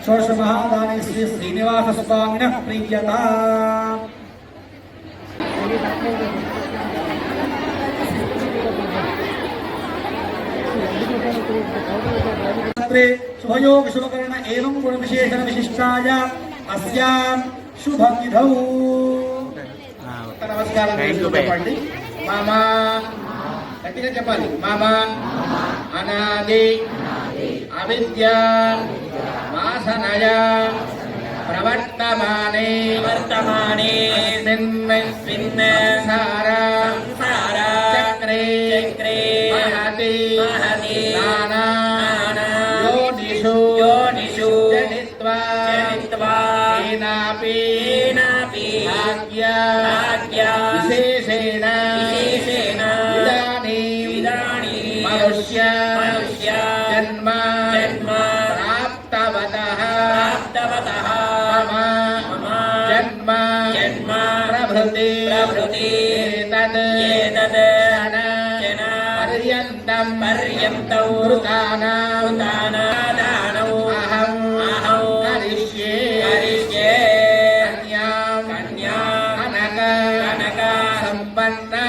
षोडशमहादाने श्री श्रीनिवासस्वामिनः प्रीयताम्। शुभयोग शुभकर्ण एवं गुण विशेषण विशिष्टाय अस्यां शुभविधौ नमस्कार చెప్పండి మామా గట్టిగా చెప్పాలి మామా అనాది అవిద్య వాసనయ ప్రవర్తమానే సంసార చక్రే మహతి నానా योनिषु जनित्वा येनापि भाग्या विशेषेण इदानीं मनुष्य जन्म प्राप्तवतः मम जन्म प्रभृति एतद् पर्यन्तौ कृतानां अहं करिष्ये कन्यां कनक सम्पन्ना